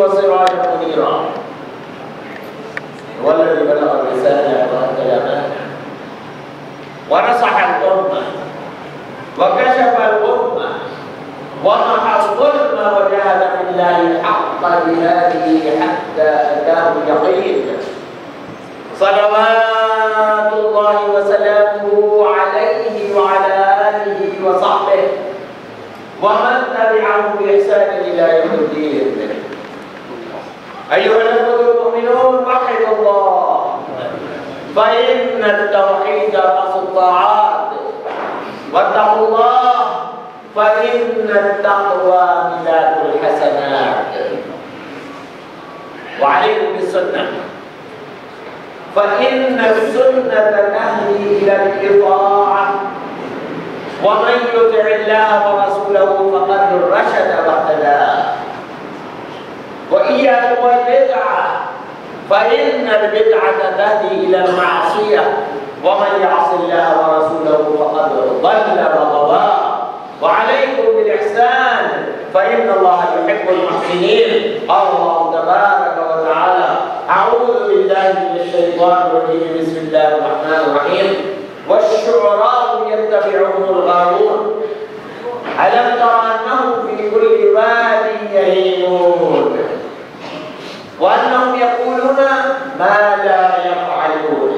وسراجا منيرا والذي بلغ الرسالة وأدى الأمانة ونصح الأمة وكشف الأمة ومحى الظلم وجاهد في الله حق جهاده حتى أتاه اليقين صلوات الله وسلامه عليه وعلى آله وصحبه ومن تبعه بإحسان إلى يوم الدين. أيها الأخوة المؤمنون وحدوا الله فإن التوحيد رأس الطاعات واتقوا الله فإن التقوى ميلاد الحسنات وعليكم بالسنة فإن السنة تهدي إلى الإطاعة ومن يطع الله ورسوله فقد رشد واهتدى وإياكم والبدعة فإن البدعة تهدي إلى المعصية ومن يعص الله ورسوله فقد ضل وغوى وعليكم بالإحسان فإن الله يحب المحسنين. الله تبارك وتعالى أعوذ بالله من الشيطان الرجيم بسم الله الرحمن الرحيم والشعراء يتبعهم الغاوون ألم تر أنهم في كل واد يهيمون وأنهم يقولون ما لا يفعلون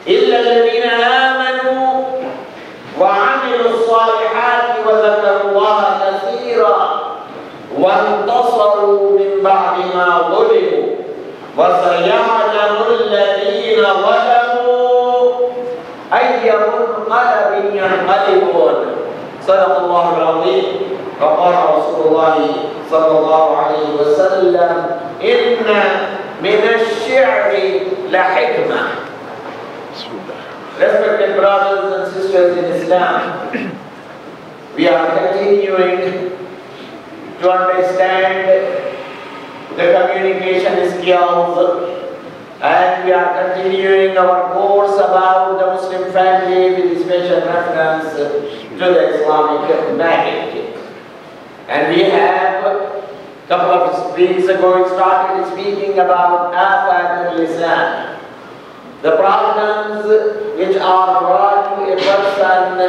إلا الذين آمنوا وعملوا الصالحات وذكروا الله كثيرا وانتصروا من بعد ما ظلموا وسيعلم الذين ظلموا أي منقلب ينقلبون. صدق الله العظيم. وقال رسول الله صلى الله عليه وسلم إن من الشعر لحكمة. Respected brothers and sisters in Islam, we are continuing to understand the communication skills and we are continuing our course about the Muslim family with special reference to the Islamic marriage. And we have, a couple of weeks ago, we started speaking about Afat al-Lisan, the problems which are brought to a person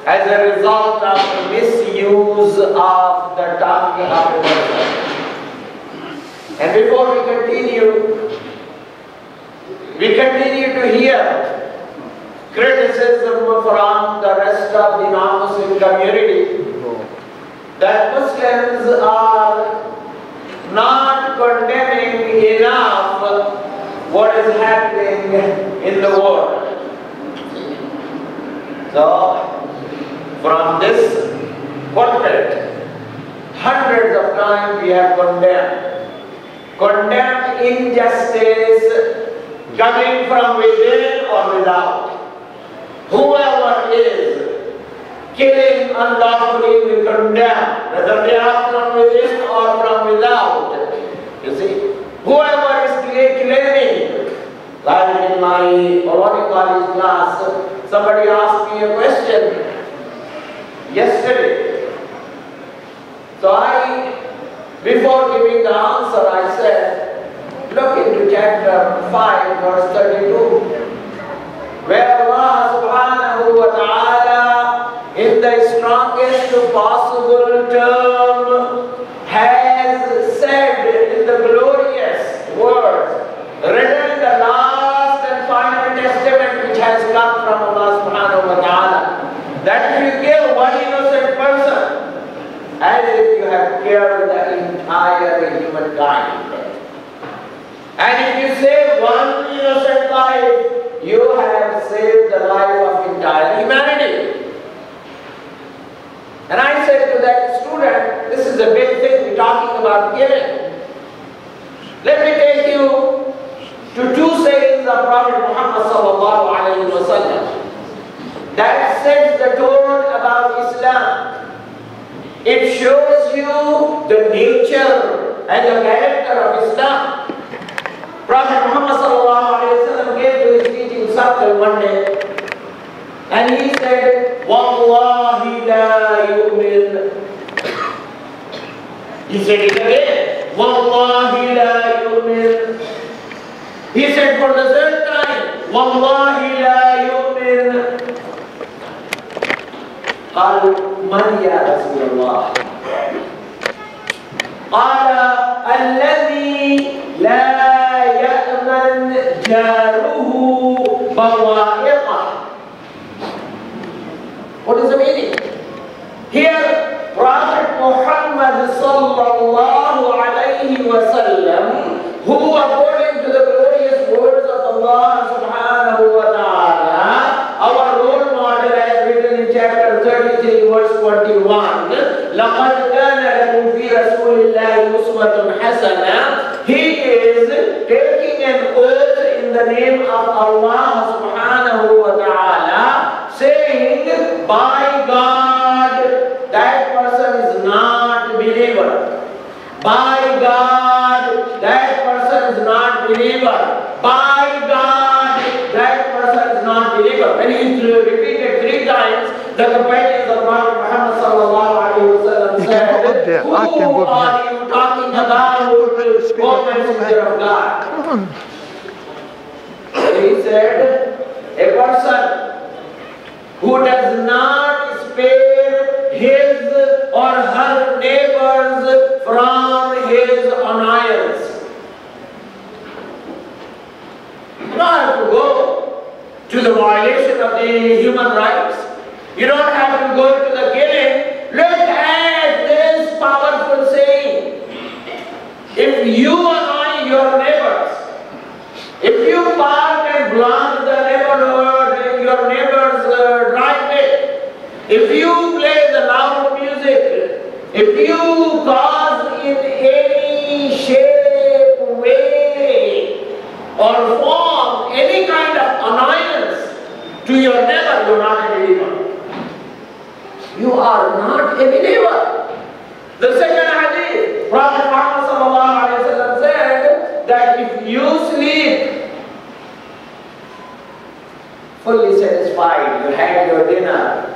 as a result of misuse of the tongue of a person. And before we continue to hear criticism from the rest of the non-Muslim community that Muslims are not condemning enough what is happening in the world. So, from this pulpit, hundreds of times we have condemned injustice coming from within or without. Whoever is killing unlawfully we condemn, whether they are from within or from without. You see, whoever is claiming, like in my Quranic college class, somebody asked me a question yesterday. So before giving the answer, I said, look into chapter 5, verse 32, where Allah subhanahu wa ta'ala, in the strongest possible term, has said in the glorious words, written in the last and final testament which has come from Allah subhanahu wa ta'ala, that if you kill one innocent person, as if you have killed the entire humankind. And if you save one innocent life, you have saved the life of entire humanity. And I said to that student, this is a big thing, we're talking about killing. Let me take you to two sayings of Prophet Muhammad sallallahu alayhi wa sallam that sets the tone about Islam. It shows you the nature and the character of Islam. Prophet Muhammad sallallahu alayhi wa sallam came to his teaching circle one day and he said, Wallahi la yu'min He said it again. Wallahi la yu'min. He said for the third time, Wallahi la yu'min. قالوا من يا رسول الله؟ قال الذي لا يأمن جاره بوائقه. What is the meaning? Here, Prophet Muhammad sallallahu alayhi wa sallam, who according to the glorious words of Allah subhanahu wa ta'ala, our role model as written in chapter 33 verse 21, لَقَدْ كَانَ لَكُمْ فِي رَسُولِ اللَّهِ أُسْوَةٌ حَسَنَةٌ. He is taking an oath in the name of Allah subhanahu wa ta'ala, saying, by God, that person is not a believer. By God, that person is not a believer. By God, that person is not a believer. When he is repeated 3 times, the companions of Prophet Muhammad sallallahu alayhi wa sallam said, who are you talking about, O Messenger of God? And he said, a person who does not spare his or her neighbors from his annoyance. You don't have to go to the violation of the human rights. You don't have to go to the killing. Look at this powerful saying. If you annoy your neighbors, if you park and block the neighborhood, your neighbor's driveway, if you play the loud music, if you cause in any shape, way, or form any kind of annoyance to your neighbor, you are not a believer. You are not a believer. The second hadith, Prophet Muhammad sallallahu alayhi wa sallam said that if you sleep fully satisfied, you had your dinner,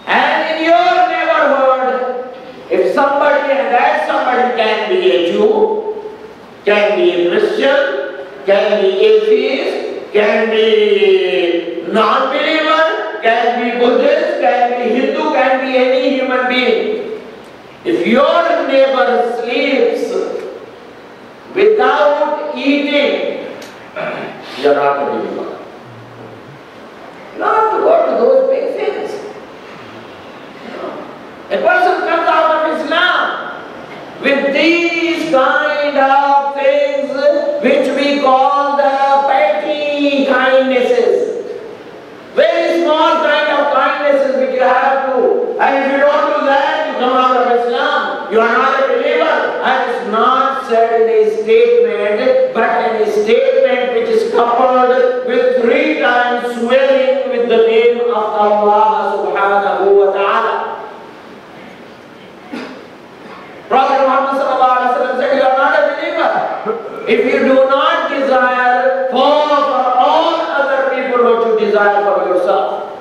and in your neighborhood, if somebody, and that somebody can be a Jew, can be a Christian, can be atheist, can be non-believer, can be Buddhist, can be Hindu, can be any human being. If your neighbor sleeps without eating, you are not a believer. You don't have to go to those big things. A person comes out of Islam with these kind of things which we call the petty kindnesses. Very small kind of kindnesses which you have to. And if you don't do that, you come out of Islam. You are not a believer. And it's not said in a statement, but in a statement which is coupled with 3 times swearing with the name of Allah subhanahu wa ta'ala. Prophet Muhammad sallallahu alaihi wasallam said, you are not a believer if you do not desire for all other people what you desire for yourself.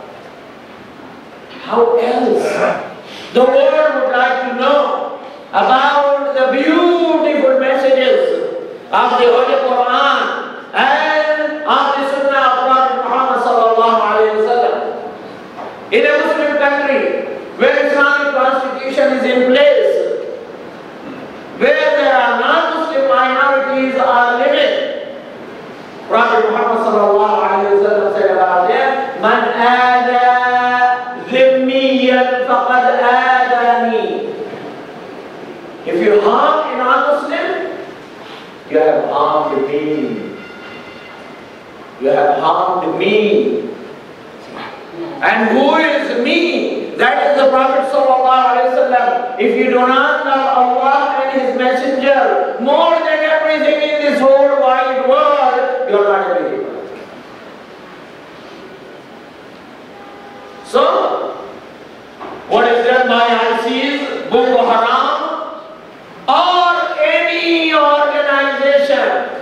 How else? The world would like to know about the beautiful messages of the Holy Quran and of the Sunnah of Prophet Muhammad sallallahu alaihi wasallam. In a Muslim country where Islamic constitution is in place, where there are non-Muslim minorities are living, Prophet Muhammad sallallahu alaihi wasallam said about them, "Man aada dhimmiyan faqad aadani." If you harm a non-Muslim, you have harmed me. You have harmed me. And who is me? That is the Prophet sallallahu alaihi wasallam. If you do not love Allah and His Messenger more than everything in this whole wide world, you are not a believer. So, what is done by ISIS, Boko Haram, or any organization,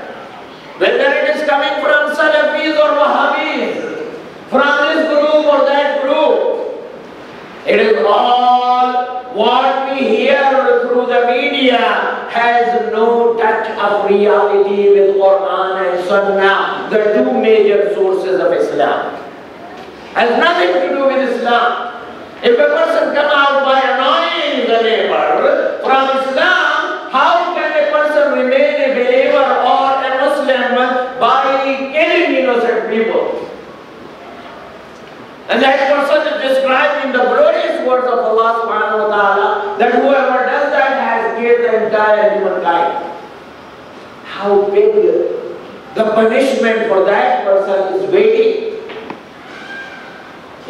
whether it is coming from Salafis or Wahhabis, from this group or that group, it is all what we hear has no touch of reality with Quran and Sunnah, the two major sources of Islam. Has nothing to do with Islam. If a person comes out by annoying the neighbor from Islam, how can a person remain a believer or a Muslim by killing innocent people? And that person is described in the glorious words of Allah subhanahu wa ta'ala that whoever does that has killed the entire humankind. How big the punishment for that person is waiting.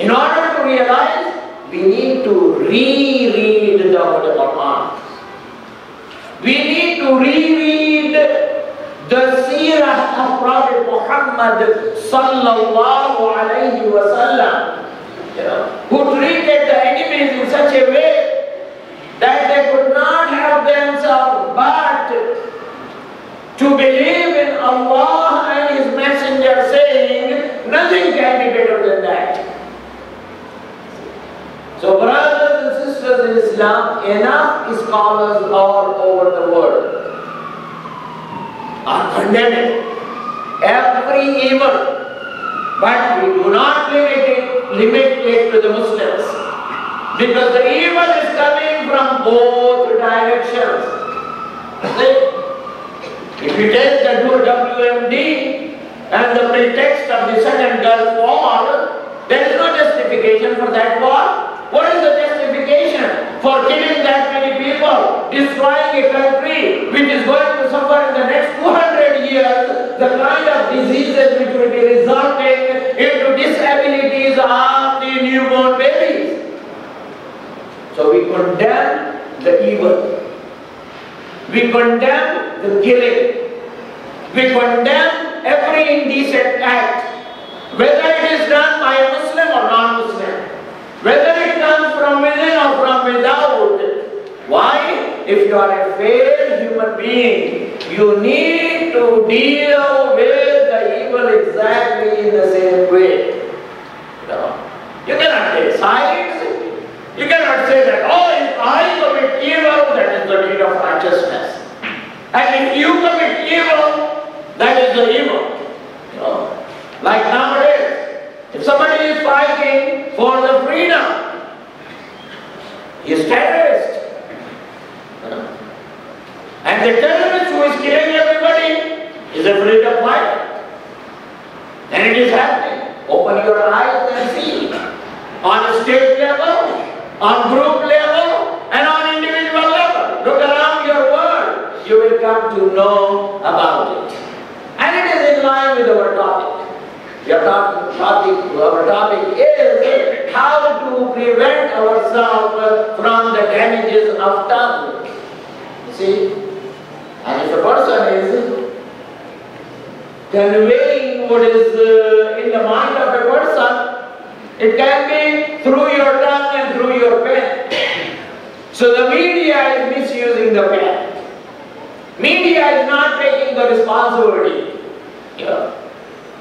In order to realize, we need to reread the Holy Quran. We need to reread the seerah of Prophet Muhammad sallallahu alayhi wa sallam, who treated the enemies in such a way that they could not help themselves but to believe in Allah and His Messenger, saying nothing can be better than that. So brothers and sisters in Islam, enough scholars all over the world are condemning every evil, but we do not limit it to the Muslims, because the evil is coming from both directions. See, if you take the WMD and the pretext of the Second Gulf War, there is no justification for that war. What is the justification for killing that many people, destroying a country which is going to suffer in the next 200 years the kind of diseases which will be resulting into disabilities of the newborn babies? So we condemn the evil. We condemn the killing. We condemn every indecent act, whether it is done by a Muslim or non-Muslim, whether it comes from within or from without. Why? If you are a fair human being, you need to deal with the evil exactly in the same way. You cannot take sides. You cannot say that, oh, if I commit evil, that is the deed of righteousness. And if you commit evil, that is the evil. Like nowadays, if somebody is fighting for the freedom, he is terrorist. And the terrorist who is killing everybody is a freedom fighter. And it is happening. Open your eyes and see. On a state level, on group level, and on individual level. Look around your world. You will come to know about it. And it is in line with our topic. Our topic is how to prevent ourselves from the damages of tongue. You see? And if a person is conveying what is in the mind of a person, it can be through your tongue and through your pen. So the media is misusing the pen. Media is not taking the responsibility.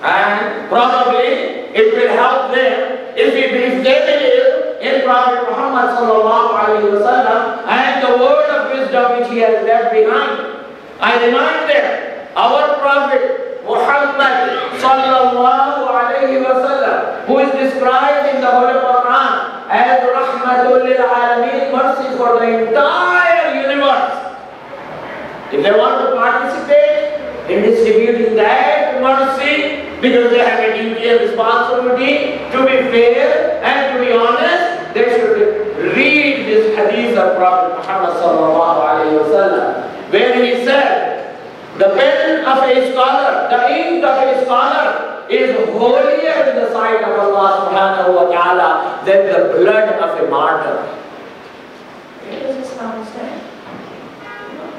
And probably it will help them if they believe in Prophet Muhammad sallallahu alaihi wasallam and the word of wisdom which he has left behind. I remind them, our Prophet Muhammad sallallahu alaihi wasallam, who is described in the Holy Quran as Rahmatul lil Alameen, mercy for the entire universe. If they want to participate in distributing that mercy, because they have a duty and responsibility to be fair and to be honest, they should read this hadith of Prophet Muhammad sallallahu alaihi wasallam, where he said, the pen of a scholar, the ink of a scholar is holier in the sight of Allah subhanahu wa ta'ala than the blood of a martyr. Does Islam stand?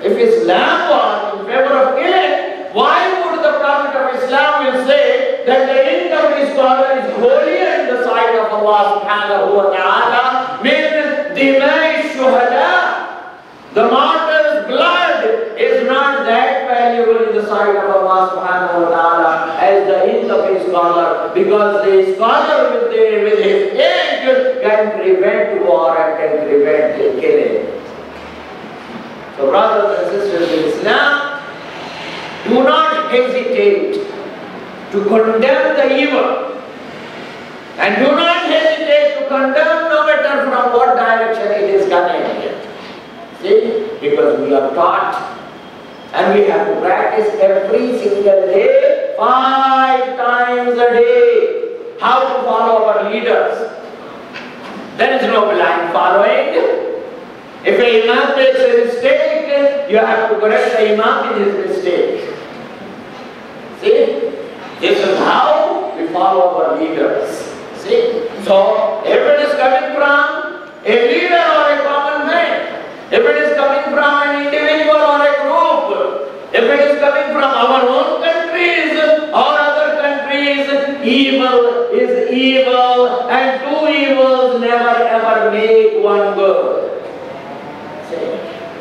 If Islam was in favor of killing, why would the Prophet of Islam will say that the ink of his scholar is holier in the sight of Allah subhanahu wa ta'ala min dimai shuhada? The martyr's blood is not that valuable in the sight of Allah subhanahu wa ta'ala as the ink of his scholar, because the scholar with his ink can prevent war and can prevent killing. So So brothers and sisters in Islam, do not hesitate to condemn the evil. And do not hesitate to condemn no matter from what direction it is coming. See? Because we are taught and we have to practice every single day, 5 times a day, how to follow our leaders. There is no blind following. If an imam makes a mistake, you have to correct the imam in his mistake. See? This is how we follow our leaders. See? So, if it is coming from a leader or a common man, if it is coming from an individual or a group, if it is coming from our own countries or other countries, evil is evil, and 2 evils never ever make one good.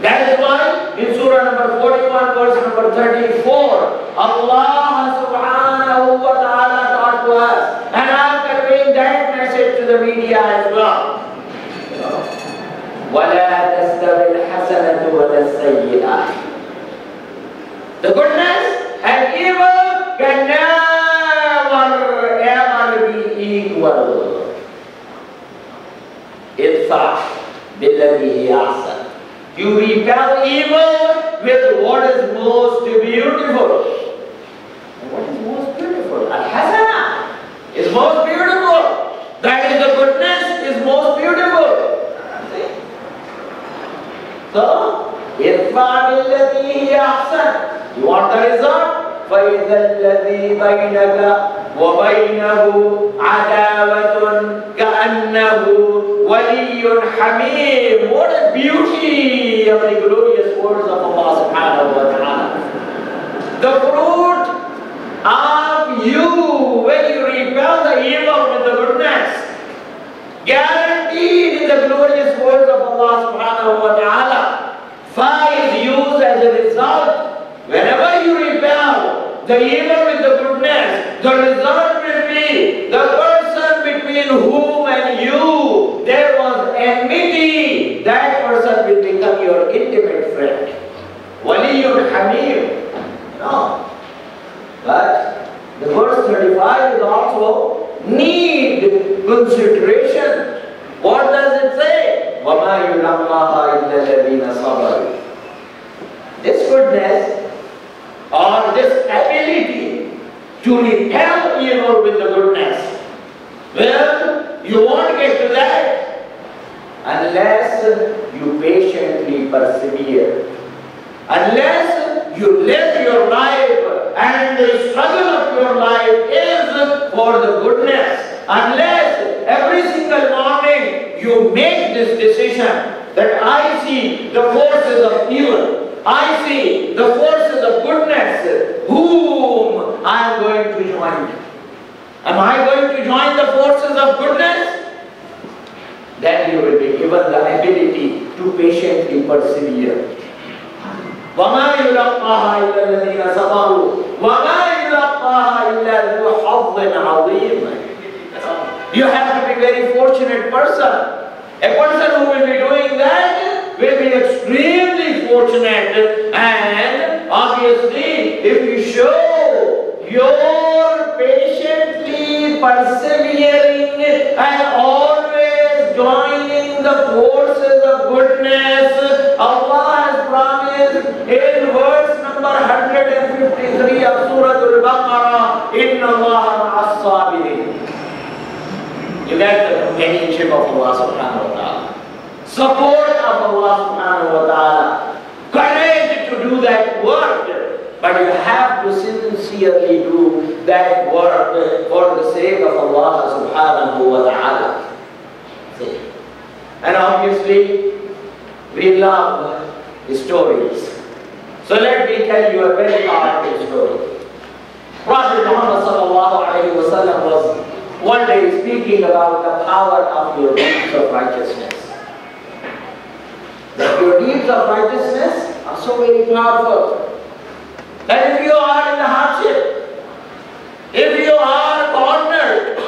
That is why in Surah number 41, verse number 34, Allah subhanahu wa ta'ala taught to us, and I am conveying that message to the media as well. وَلَا تَسْتَوِي الْحَسَنَةُ وَلَا السَّيِّئَةُ. The goodness and evil can never ever be equal. Idfa' billadhi hiya ahsan. You repel evil with what is most beautiful. And what is most beautiful? Al-Hasana is most beautiful. That is the goodness is most beautiful. So, idfa' billadhi hiya ahsan. You want the result? فَإِذَا الَّذِي بَيْنَكَ وَبَيْنَهُ عَدَاوَةٌ كَأَنَّهُ وَلِيٌّ حَمِيمٌ. What a beauty of the glorious words of Allah subhanahu wa ta'ala. The fruit of you, when you repel the evil with the goodness, guaranteed in the glorious words of Allah subhanahu wa ta'ala, fa is used as a result. Whenever you repel the evil with the goodness, the result will be the person between whom and you there was enmity. That person will become your intimate friend. Waliyun Hamim. No. But the verse 35 is also need consideration. What does it say? وَمَا يُلَقَّاهَا إِلَّا الَّذِينَ صَبَرُوا. This goodness or this ability to repel evil with the goodness, well, you won't get to that unless you patiently persevere, unless you live your life and the struggle of your life is for the goodness, unless every single morning you make this decision that I see the forces of evil, I see the forces of goodness, whom I am going to join. Am I going to join the forces of goodness? Then you will be given the ability to patiently persevere. وَمَا يُلَقَّاهَا إِلَّا الَّذِينَ صَبَرُوا وَمَا يُلَقَّاهَا إِلَّا ذُو حَظٍّ عَظِيمٍ. You have to be a very fortunate person. A person who will be doing that will be extremely fortunate, and obviously if you show your patiently persevering and always joining the forces of goodness, Allah has promised in verse number 153 of Surah Al-Baqarah, إِنَّ اللَّهَ مَعَ الصَّابِرِينَ. You get the companionship of Allah subhanahu wa ta'ala, support of Allah subhanahu wa ta'ala, courage to do that work, but you have to sincerely do that work for the sake of Allah subhanahu wa ta'ala. And obviously, we love stories. So let me tell you a very powerful story. Prophet Muhammad sallallahu alayhi wa sallam was one day speaking about the power of your deeds of righteousness. That your deeds of righteousness are so very powerful. That if you are in the hardship, if you are cornered,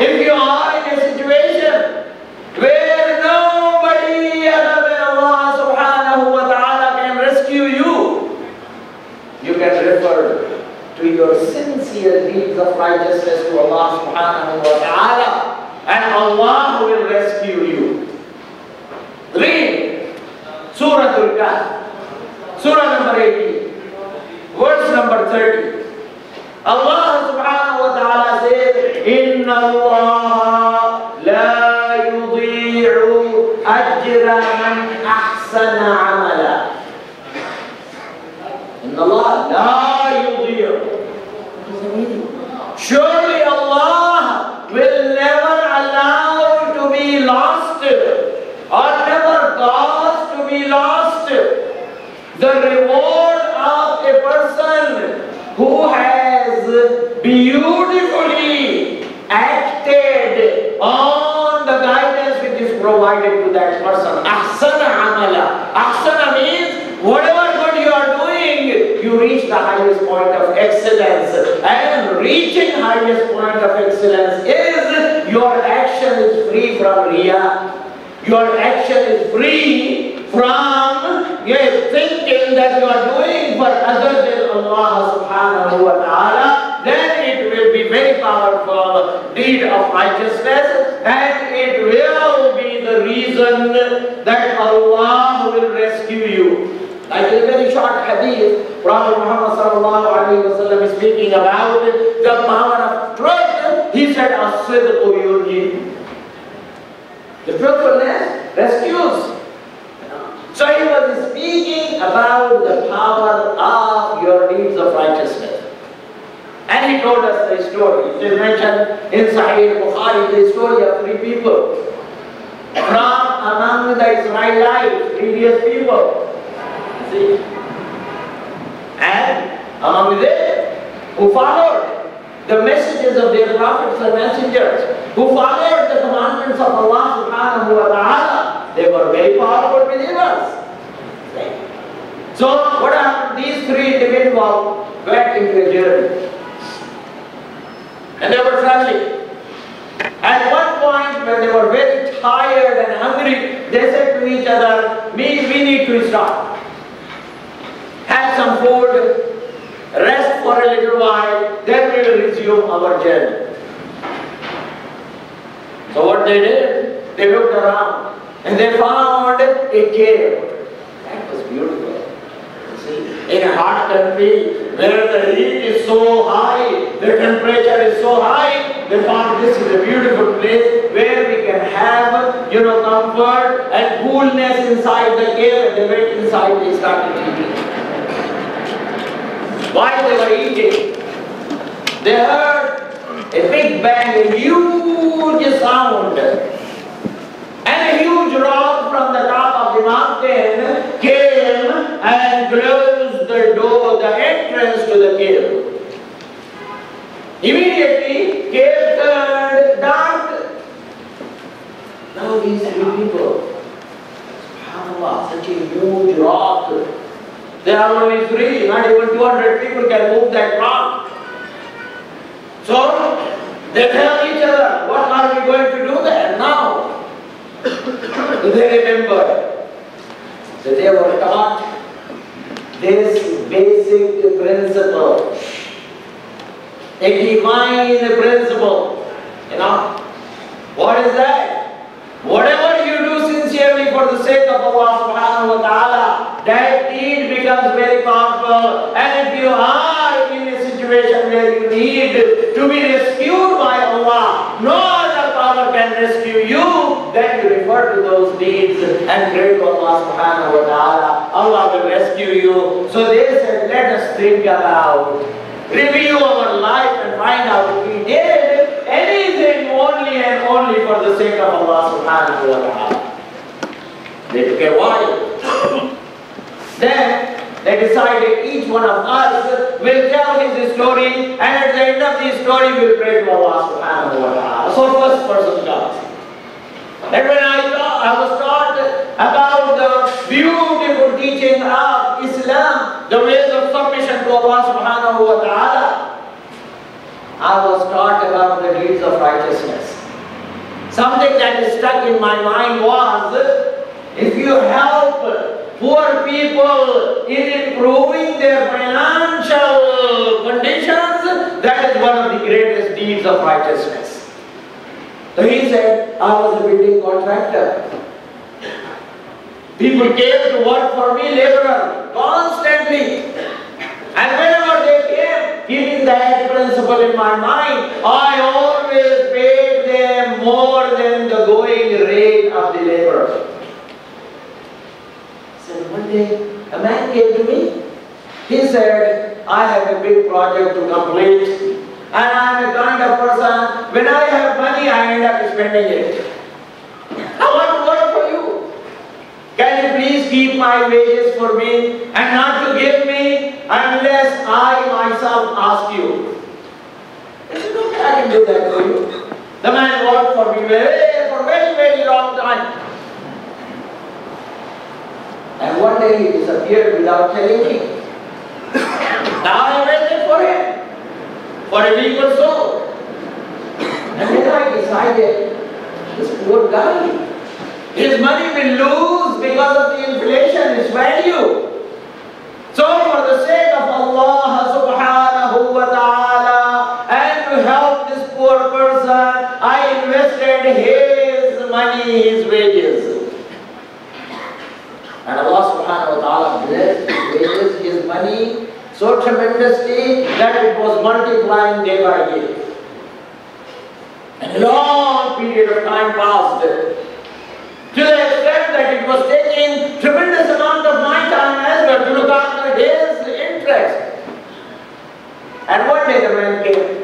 if you are in a situation where nobody other than Allah subhanahu wa ta'ala subhanahu wa ta'ala, and Allah will rescue you. Read Surah Al-Kahf, Surah number 18, verse number 30. Allah subhanahu wa ta'ala says, Inna Allah la yudhi'u ajra man ahsana amala. Inna Allah la yudhi'u. Surely Allah will never allow to be lost, or never cause to be lost, the reward of a person who has beautifully acted on the guidance which is provided to that person. Ahsana amala. Ahsana means whatever good you are doing, you reach the highest point of excellence. And reaching highest point of excellence is your action is free from riya. Your action is free from thinking that you are doing for other than Allah subhanahu wa ta'ala. Then it will be very powerful deed of righteousness, and it will be the reason that Allah will rescue you. Like a very short hadith, Prophet Muhammad sallallahu alayhi wa sallam is speaking about the power of truth. He said, As-sidqu yunji. The truthfulness rescues. So he was speaking about the power of your deeds of righteousness. And he told us the story. It is mentioned in Sahih Bukhari, the story of three people from among the Israelites, previous people. See? And among them who followed the messages of their prophets and messengers, who followed the commandments of Allah subhanahu wa ta'ala, they were very powerful believers. So what happened? These three individuals went into a journey. And they were traveling. At one point when they were very tired and hungry, they said to each other, we need to stop. Have some food, rest for a little while, then we will resume our journey. So what they did, they looked around and they found a cave. That was beautiful. You see, in a hot country where the heat is so high, the temperature is so high, they found this is a beautiful place where we can have, comfort and coolness inside the cave. And they went inside, they started eating. While they were eating, they heard a big bang, a huge sound. And a huge rock from the top of the mountain came and closed the door, the entrance to the cave. Immediately, cave turned dark. Now these three people, subhanAllah, such a huge rock. There are only three, not even 200 people can move that rock. So, they tell each other, what are we going to do there now? They remember that they were taught this basic principle, a divine principle. What is that? Whatever you do sincerely for the sake of Allah subhanahu wa ta'ala, that deed becomes very powerful. And if you are in a situation where you need to be rescued by Allah, no other power can rescue you, then you refer to those deeds and pray to Allah subhanahu wa ta'ala. Allah will rescue you. So they said, let us think about, review our life and find out if we did anything only and only for the sake of Allah subhanahu wa ta'ala. They took a while. Then they decided each one of us will tell his story, and at the end of the story we will pray to Allah subhanahu wa ta'ala. So first person comes. And when I was taught about the beautiful teaching of Islam, the ways of submission to Allah subhanahu wa ta'ala, I was taught about the deeds of righteousness. Something that is stuck in my mind was, if you help poor people in improving their financial conditions, that is one of the greatest deeds deeds of righteousness. So he said, I was a building contractor. People came to work for me, laborer, constantly. And whenever they came, keeping that principle in my mind, I always paid them more than the going rate of the laborer. So one day, a man came to me. He said, I have a big project to complete. And I am a kind of person, when I have money, I end up spending it. I want to work for you. Can you please keep my wages for me and not to give me unless I myself ask you? I said, okay, I can do that for you. The man worked for me for a very, very long time. And one day he disappeared without telling me. Now I waited for him for a week or so. And then I decided, this poor guy, his money will lose because of the inflation, its value. So for the sake of Allah subhanahu wa ta'ala and to help this poor person, I invested his money, his wages. And Allah subhanahu wa ta'ala blessed his wages, his money so tremendously that it was multiplying day by day. And a long period of time passed, to the extent that it was taking tremendous amount of my time as well to look after his interest. And one day the man came.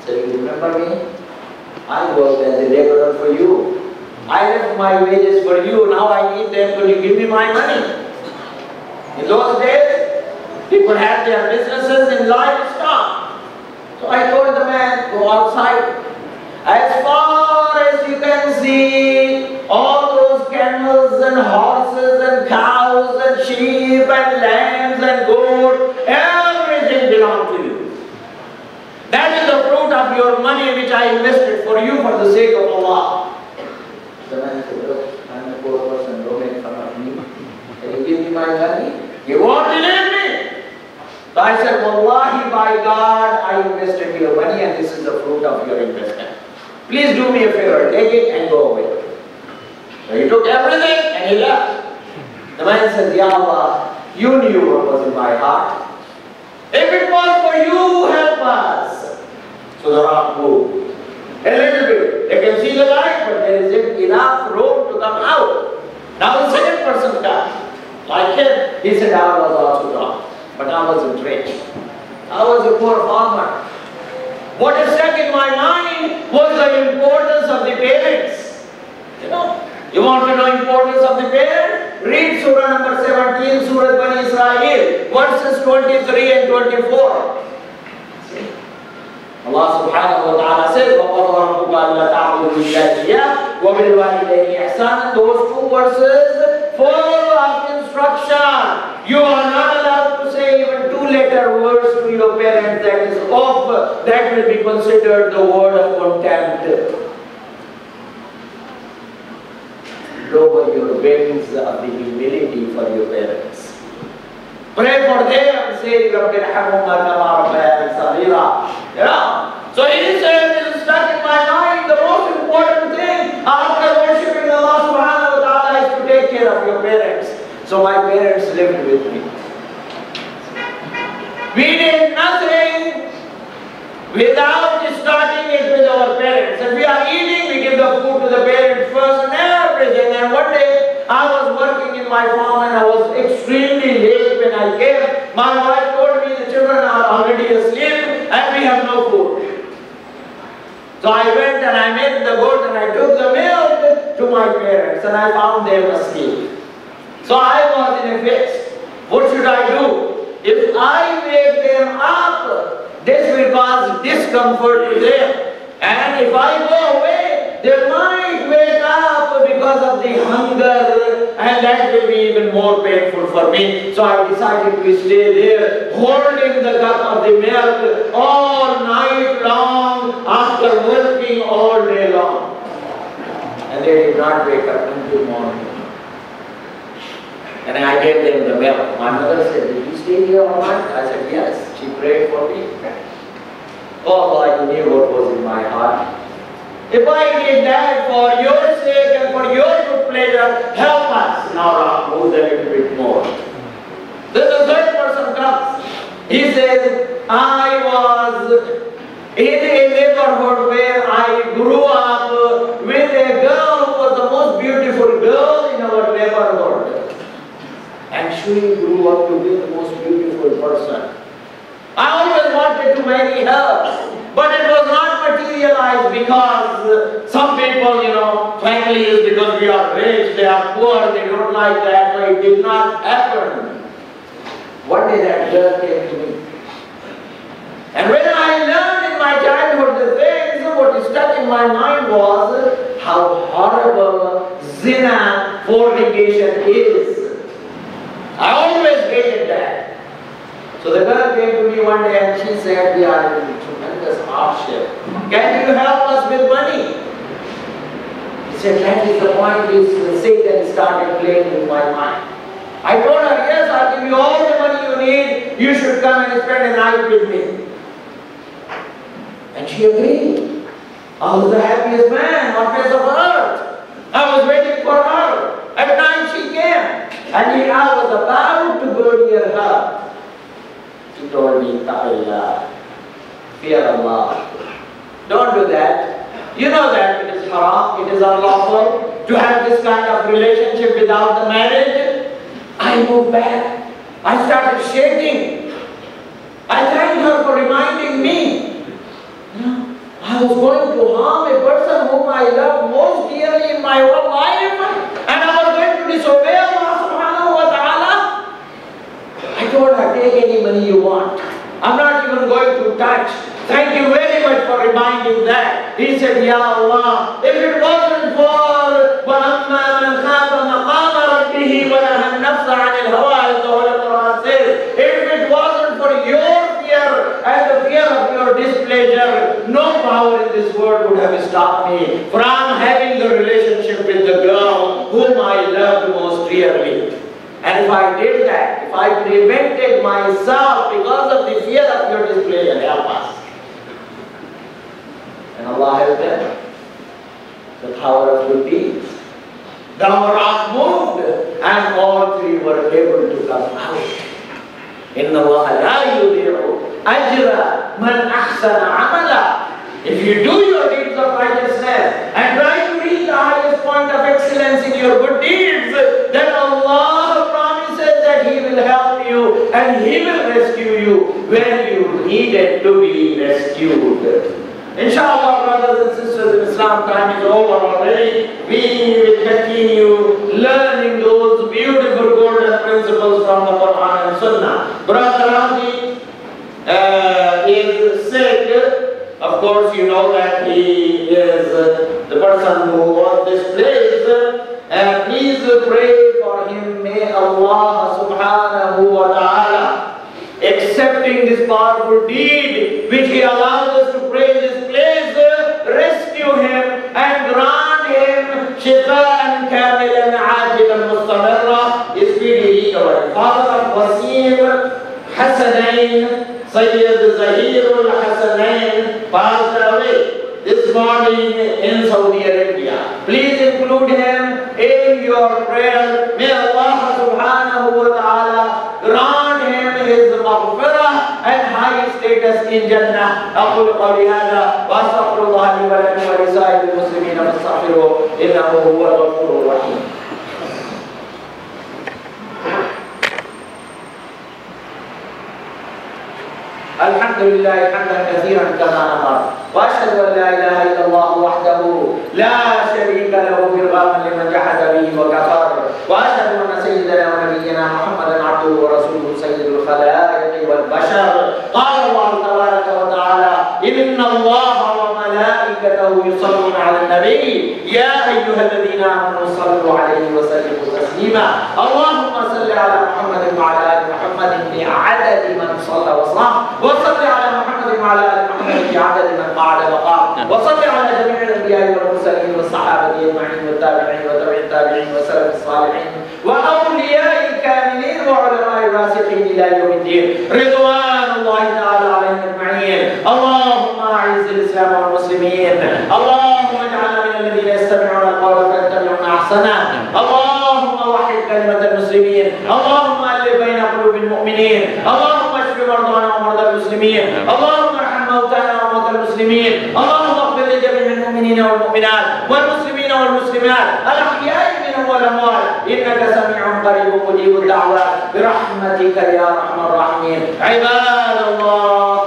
Said, you remember me? I worked as a laborer for you. I left my wages for you. Now I need them. Could you give me my money? In those days, people had their businesses in livestock. So I told the man, go outside. As far as you can see, all those camels and horses and cows and sheep and lambs and goats, everything belongs to you. That is the fruit of your money which I invested for you for the sake of Allah. The man said, look, I am a poor person, don't make fun of me. Can you give me my money? You won't believe me. So I said, Wallahi, by God, I invested your money and this is the fruit of your investment. Please do me a favor, take it and go away. So he took everything and he left. The man said, Ya Allah, you knew what was in my heart. If it was for you, help us. So the rock moved. A little bit. They can see the light, but there isn't enough room to come out. Now the second person comes. Like him, he said, I was also gone, but I wasn't rich. I was a poor farmer. What is stuck in my mind was the importance of the parents. You know, you want to know importance of the parents? Read Surah number 17, Surah Bani Israel, verses 23 and 24. See? Allah subhanahu wa ta'ala says, وَقَضَى رَبُّكَ أَلَّا تَعْبُدُوا إِلَّا إِيَّاهُ وَبِالْوَالِدَيْنِ إِحْسَانًا. Those two verses full of instruction. You are not allowed to say even two-letter words to your parents. That is off. That will be considered the word of contempt. Lower your wings of the humility for your parents. Pray for them. Say, رَبِّ ارْحَمْهُمَا كَمَا رَبَّيَانِي صَغِيرًا. Yeah. So he said, it is stuck in my mind. The most important thing after worshipping Allah subhanahu wa ta'ala is to take care of your parents. So my parents lived with me. We did nothing without starting it with our parents. If we are eating, we give the food to the parents first and everything. And one day, I was working in my farm and I was extremely late when I came. My wife told me the children are already asleep and we have no food. So I went and I made the goat and I took the milk to my parents and I found them asleep. So I was in a fix. What should I do? If I wake them up, this will cause discomfort to them. And if I go away, they might wake up because of the hunger and that will be even more painful for me. So I decided to stay there holding the cup of the milk all night long after working all day long. And they did not wake up until morning. And I gave them the milk. My mother said, did you stay here all night? I said, yes. She prayed for me. Oh Allah, you knew what was in my heart. If I did that for your sake and for your good pleasure, help us. Now Allah moves a little bit more. Then the third person comes. He says, I was in a neighborhood where I grew up with a girl who was the most beautiful girl in our neighborhood. And she grew up to be the most beautiful person. I always wanted to marry her. But it was not materialized because some people, families, because we are rich, they are poor, they don't like that, so it did not happen. One day that girl came to me. And when I learned in my childhood the things, what stuck in my mind was how horrible zina, fornication is. I always hated that. So the girl came to me one day and she said, we are in tremendous hardship. Can you help us with money? He said, that is the point, is Satan started playing with my mind. I told her, yes, I'll give you all the money you need. You should come and spend a night with me. And she agreed. I was the happiest man on face of earth. I was waiting for her. At night she came. And I was about to go near her. She told me, Taqillah, fear Allah. Don't do that. You know that it is haram, it is unlawful to have this kind of relationship without the marriage. I moved back. I started shaking. I thanked her for reminding me. I was going to harm a person whom I love most dearly in my whole life, and I was going to disobey Allah subhanahu wa ta'ala. I told her, take any money you want. I'm not even going to touch. Thank you very much for reminding that. He said, Ya Allah, if it wasn't for وَأَمَّا مَنْ خَافَ مَقَامَ رَبِّهِ وَنَهَى النَّفْسَ عَنِ الْهَوَىٰ, as the Holy Quran says, if it wasn't for your fear and the fear of your displeasure, no power in this world would have stopped me from having the relationship with the girl whom I loved most dearly. And if I did that, if I prevented myself because of the fear of your displeasure, help us. And Allah helped them. The power of good deeds. The Quran moved, and all three were able to come out. Inna Allah la yudhi'u ajra man ahsana amala. If you do your deeds of righteousness and try to reach the highest point of excellence in your good deeds, then Allah promises that He will help you and He will rescue you when you needed to be rescued. Inshallah, brothers and sisters in Islam, time is over already. We will continue learning those beautiful golden principles from the Quran and Sunnah. Brother Razi is sick. Of course, you know that he is the person who owns this place. Please pray for him. May Allah subhanahu wa ta'ala, accepting this powerful deed which He allows us to pray in this place, rescue him and grant him shifaan kamilan ajilan mustamirra, speedy recovery. Father of Wasim Hassanain, Sayyid Zahirul Hassanain, passed away this morning in Saudi Arabia. Please include him in your prayer. May Allah subhanahu wa ta'ala grant him his maghfirah and high status in Jannah. أقول قولي هذا وأستغفر الله لي ولكم ولسائر المسلمين فاستغفروه إنه هو الغفور الرحيم. الحمد لله حمدا كثيرا كما أمر، وأشهد أن لا إله إلا الله وحده لا شريك له إرغاما لمن جحد به وكفر، وأشهد أن سيدنا ونبينا محمدا عبده ورسوله سيد الخلائق والبشر. قال الله تبارك وتعالى: إن الله وملائكته يصلون على النبي يا أيها الذين آمنوا صلوا عليه وسلموا تسليما. اللهم صل على محمد وعلى آل محمد بعدد من صلى وصام، وصل على محمد وعلى آل محمد بعدد من قعد وقام، وصل على جميع الأنبياء والمرسلين والصحابة أجمعين والتابعين وتبع التابعين والسلف الصالحين وأولياء الكاملين وعلماء الراسخين إلى يوم الدين. رضوان الله تعالى عليهم أجمعين. اللهم أعز الإسلام والمسلمين. اللهم اجعلنا من الذين يستمعون القول فيتبعون أحسنه. اللهم وحد كلمة المسلمين. اللهم ألف بين قلوب المؤمنين. اللهم اشف مرضانا ومرضى المسلمين. اللهم ارحم موتانا وموتى المسلمين. اللهم اغفر لجميع المؤمنين والمؤمنات والمسلمين والمسلمات الأحياء منهم والأموات إنك سميع قريب مجيب الدعوات برحمتك يا أرحم الراحمين. عباد الله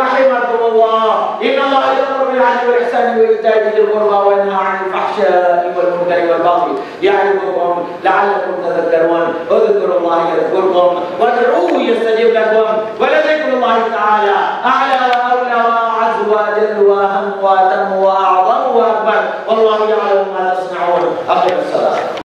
رحمكم الله، إن الله يأمر بالعدل والإحسان وإيتاء ذي القربى وينهى عن الفحشاء والمنكر والبغي يعظكم لعلكم تذكرون. اذكروا الله يذكركم وادعوه يستجب لكم ولذكر الله تعالى أعلى وأولى وأعز وأجل وأهم وأتم وأعظم وأكبر والله يعلم ما تصنعون. أقم الصلاة.